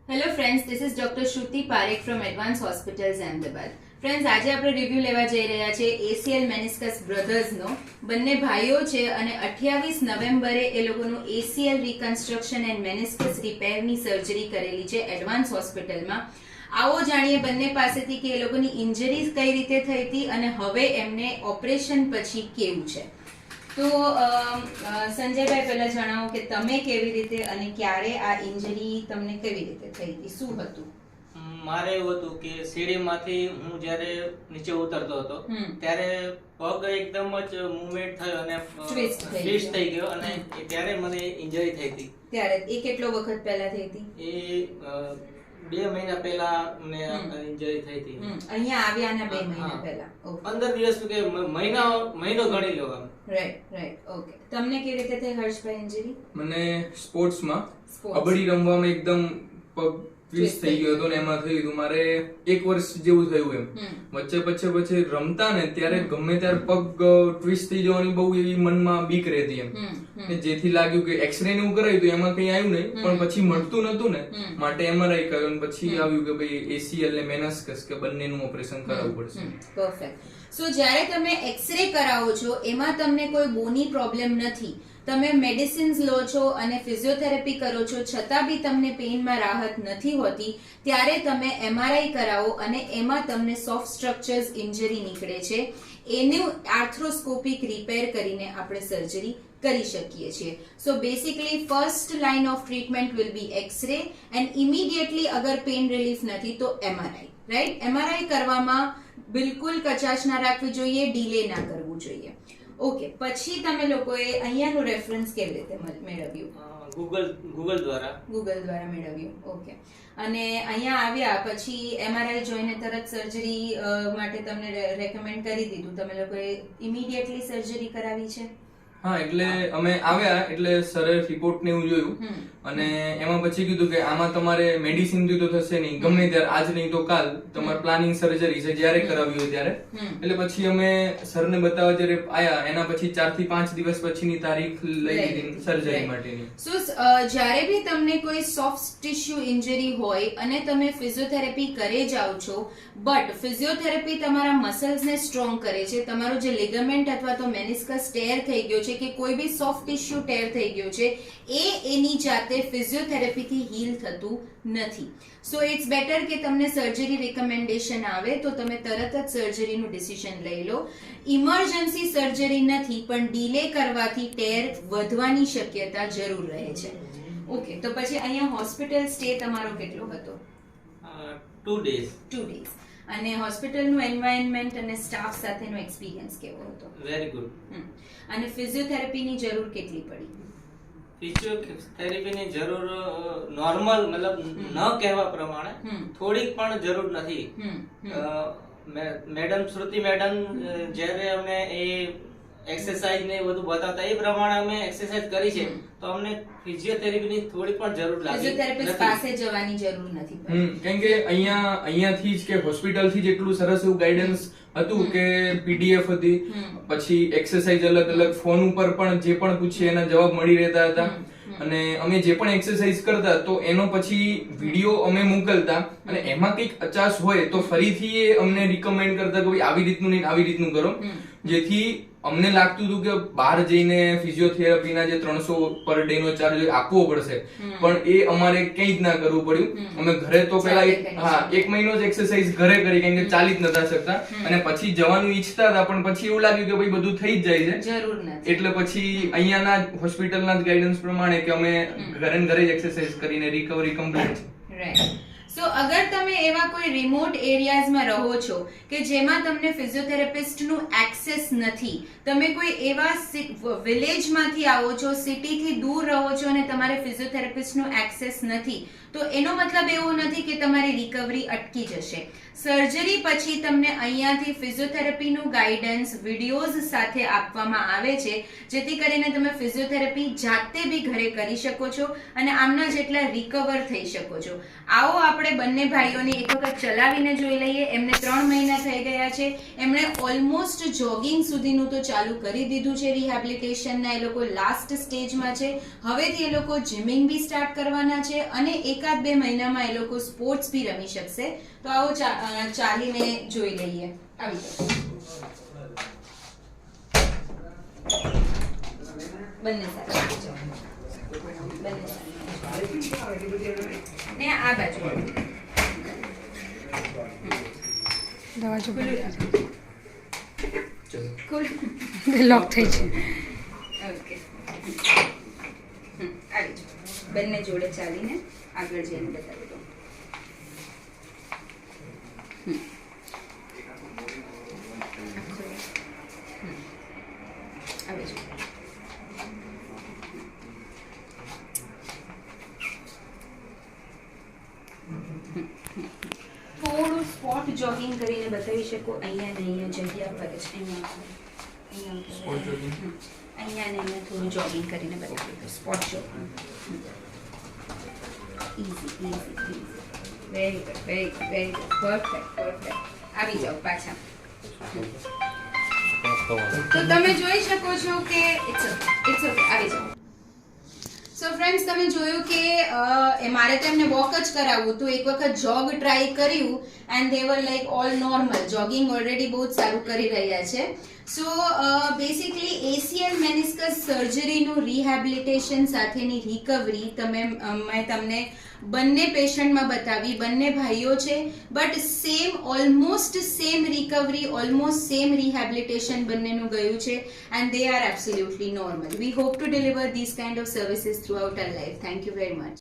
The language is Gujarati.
Hello friends, this is doctor Shruti Parekh from advance hospitals Ahmedabad. Friends, આજે આપણે રિવ્યુ લેવા જઈ રહ્યા છે એસીએલ મેનિસ્કસ બ્રધર્સનો. બંને ભાઈઓ છે અને 28 નવેમ્બરે એ લોકોનું એસીએલ રિકન્સ્ટ્રક્શન એન્ડ મેનિસ્કસ રિપેરની સર્જરી કરેલી છે એડવાન્સ હોસ્પિટલમાં. આવો જાણીએ બંને પાસેથી કે એ લોકોની ઇન્જરીઝ કઈ રીતે થઈ હતી અને હવે એમને ઓપરેશન પછી કેવું છે. તો સંજયભાઈ, પહેલા જણાવો કે તમે કેવી રીતે અને ક્યારે આ ઇન્જરી તમને કેવી રીતે થઈ હતી, શું હતું? મારે એવું હતું કે સીડીમાંથી હું જ્યારે નીચે ઉતરતો હતો ત્યારે પગ એકદમ જ મૂવમેન્ટ થયો અને ટ્વિસ્ટ થઈ ગયો અને ત્યારે મને ઇન્જરી થઈ હતી. ત્યારે એ કેટલો વખત પહેલા થઈ હતી? એ 2 મહિના પહેલા મને ઇન્જરી થઈ હતી. અહીંયા આવ્યાના 2 મહિના પહેલા. 15 દિવસ કે મહિનો ગણી લો. રાઈટ. ઓકે, તમને કેવી રીતે થઈ હર્ષભાઈ ઇન્જરી? મને સ્પોર્ટ્સમાં કબડ્ડી રમવામાં એકદમ પગ ટ્વિસ્ટ થઈ ગયો હતો ને એમાં થયું હતું. મારે 1 વર્ષ જેવું થયું એમ. વચ્ચે રમતા ને ત્યારે ગમે ત્યારે પગ ટ્વિસ્ટ થઈ જવાની બહુ એવી મનમાં બીક રહેતી એમ. જેથી લાગ્યું કે એક્સરે ને એવું કરાયું તો એમાં કઈ આવ્યું નહીં, પણ પછી મળતું નતું ને માટે એમઆરઆઈ કર્યું ને પછી આવ્યું કે ભાઈ એસીએલ ને મેનિસ્કસ કે બંનેનું ઓપરેશન કરાવવું પડશે. પરફેક્ટ. સો જ્યારે તમે એક્સરે કરાવો છો એમાં તમને કોઈ બોની પ્રોબ્લેમ નથી, તમે મેડિસિન્સ લો છો અને ફિઝિયોથેરાપી કરો છો છતાં બી તમને પેઇનમાં રાહત નથી હોતી, ત્યારે તમે એમઆરઆઈ કરાવો અને એમાં તમને સોફ્ટ સ્ટ્રક્ચર્સ ઇન્જરી નીકળે છે. એનું આર્થ્રોસ્કોપિક રિપેર કરીને આપણે સર્જરી કરી શકીએ છીએ. So basically first line of treatment will be x ray and immediately અગર પેઇન રિલીફ નથી તો એમઆરઆઈ. રાઈટ? એમઆરઆઈ કરવામાં બિલકુલ કચાશ ના રાખવી જોઈએ, ડીલે ના કરવું જોઈએ. ઓકે, પછી તમે લોકોએ અહીંયાનું રેફરન્સ કેવી રીતે મેળવ્યું? ગૂગલ દ્વારા મેળવ્યું. ઓકે, અને અહીંયા આવ્યા પછી એમઆરઆઈ જોઈને તરત સર્જરી માટે તમને રેકમેન્ડ કરી દીધું. તમે લોકોએ ઇમિડિયેટલી સર્જરી કરાવી છે? હા, એટલે અમે આવ્યા એટલે સરે રિપોર્ટ ને એવું જોયું અને એમાં પછી કીધું કે આમાં તમારે મેડિસિન થી તો થશે નહીં, ગમે ત્યારે આજ નહીં તો કાલ તમારે પ્લાનિંગ સર્જરી છે જ્યારે કરાવી હોય ત્યારે. એટલે પછી અમે સરને બતાવવા જ્યારે આયા એના પછી 4 થી 5 દિવસ પછીની તારીખ લઈ લીધી સર્જરી માટેની. સો જ્યારે બી તમને કોઈ સોફ્ટ ટિશ્યુ ઇન્જરી હોય અને તમે ફિઝિયોથેરાપી કરે જાઓ છો, બટ ફિઝિયોથેરાપી તમારા મસલ્સને સ્ટ્રોંગ કરે છે, તમારો જે લિગામેન્ટ અથવા તો મેનિસ્કસ ટેર થઈ ગયો છે કે કોઈ બી સોફ્ટ ટિશ્યુ ટેર થઈ ગયો છે એની જાતે ફિઝિયોથેરાપીથી હીલ થતું નથી. સો ઇટ્સ બેટર કે તમને સર્જરી રિકમેન્ડેશન આવે તો તમે તરત જ સર્જરીનું ડિસિઝન લઈ લો. ઇમરજન્સી સર્જરી નથી, પણ ડીલે કરવાથી ટેર વધવાની શક્યતા જરૂર રહે છે. ઓકે, તો પછી અહીંયા હોસ્પિટલ સ્ટે તમારો કેટલો હતો? 2 days. અને હોસ્પિટલનું એન્વાયરનમેન્ટ અને સ્ટાફ સાથેનો એક્સપિરિયન્સ કેવો હતો? Very good. અને ફિઝિયોથેરાપીની જરૂર કેટલી પડી? ફિઝિયોથેરાપીની જરૂર નોર્મલ, મતલબ ન કહેવા પ્રમાણે થોડીક પણ જરૂર નથી. મેડમ શ્રુતિ મેડમ જ્યારે અમને એ એક્સરસાઇઝ ને બધું બતાવતા એ પ્રમાણે અમે એક્સરસાઇઝ કરી છે તો અમને ફિઝિયોથેરાપીની થોડી પણ જરૂર લાગી. ફિઝિયોથેરાપિસ્ટ પાસે જવાની જરૂર નથી. કેમ કે અહીંયાથી જ કે હોસ્પિટલ થી જ એટલું સરસ એવું ગાઈડન્સ હતું કે પીડીએફ હતી, પછી એક્સરસાઇઝ અલગ ફોન ઉપર પણ જે પણ પૂછીએ એના જવાબ મળી રહેતા હતા. અને અમે જે પણ એક્સરસાઇઝ કરતા તો એનો પછી વિડીયો અમે મોકલતા અને એમાં કંઈક અચાસ હોય તો ફરીથી એ અમને રિકમેન્ડ કરતા કે ભાઈ આવી રીતનું નહીં આવી રીતનું કરો. જેથી અમને લાગતું હતું કે બહાર જઈને ફિઝિયોથેરાપીના જે 300 પર ડે નો ચાર્જ આપવો પડશે, પણ એ અમારે કંઈ જ ના કરવું પડ્યું. અમે ઘરે તો પેલા 1 મહિનો જ એક્સરસાઇઝ ઘરે કરી, કેમ કે ચાલી જ નતા શકતા અને પછી જવાનું ઈચ્છતા હતા પણ પછી એવું લાગ્યું કે ભાઈ બધું થઈ જ જાય છે, જરૂર નથી. એટલે પછી અહીંયાના હોસ્પિટલના જ ગાઈડન્સ પ્રમાણે કે અમે ઘરે જ એક્સરસાઇઝ કરીને રિકવરી કમ્પ્લીટ. રાઈટ. સો અગર તમે એવા કોઈ રિમોટ એરિયાઝમાં રહો છો કે જેમાં તમને ફિઝિયોથેરાપિસ્ટનું એક્સેસ નથી, તમે કોઈ એવા વિલેજમાંથી આવો છો, સિટીથી દૂર રહો છો અને તમારે ફિઝિયોથેરાપિસ્ટનું એક્સેસ નથી, તો એનો મતલબ એવો નથી કે તમારી રિકવરી અટકી જશે. સર્જરી પછી તમને અહીંયાથી ફિઝિયોથેરાપીનું ગાઈડન્સ વિડીયોઝ સાથે આપવામાં આવે છે, જેથી કરીને તમે ફિઝિયોથેરાપી જાતે બી ઘરે કરી શકો છો અને આમના જેટલા રિકવર થઈ શકો છો. આવો આપણે આપણે બંને ભાઈઓને એક વખત ચલાવીને જોઈ લઈએ. એમને 3 મહિના થઈ ગયા છે. એમણે ઓલમોસ્ટ જોગિંગ સુધીનું તો ચાલુ કરી દીધું છે. રિહેબિલિટેશનના એ લોકો લાસ્ટ સ્ટેજમાં છે. હવેથી એ લોકો જિમિંગ બી સ્ટાર્ટ કરવાના છે અને 1-2 મહિનામાં એ લોકો સ્પોર્ટ્સ બી રમી શકશે. તો આવો ચાલીને જોઈ લઈએ. આવી જાઓ. બંને સાથે આવી જાઓ. બંને સાથે ને આ બાજુ લોક થઈ છે. ઓકે આવી જાઓ. બંને જોડે ચાલીને આગળ જઈને બતાવી દો. આવી જાઓ. થોડું સ્પોટ જોગિંગ કરીને બતાવી શકો. અહીંયા ને અહીંયા જગ્યા પર જ અહીંયા ને અહીંયા થોડું જોગિંગ કરીને બતાવી દો. Spot jogging. Easy very good perfect. આવી જાઓ પાછા. તો તમે જોઈ શકો છો કે ઇટ્સ ઓકે આવી જાઓ. સો ફ્રેન્ડ્સ, તમે જોયું કે મારે તો એમને વોક જ કરાવવું હતું. એક વખત જોગ ટ્રાય કર્યું and they were like all normal. Jogging already બહુ જ સારું કરી રહ્યા છે. સો બેસિકલી એસીએલ મેનિસ્કસ સર્જરીનું રિહેબિલિટેશન સાથેની રિકવરી મેં તમને બંને પેશન્ટમાં બતાવી. બંને ભાઈઓ છે but almost same recovery, almost same rehabilitation બંનેનું ગયું છે and they are absolutely normal. We hope to deliver these kind of services throughout our life. Thank you very much.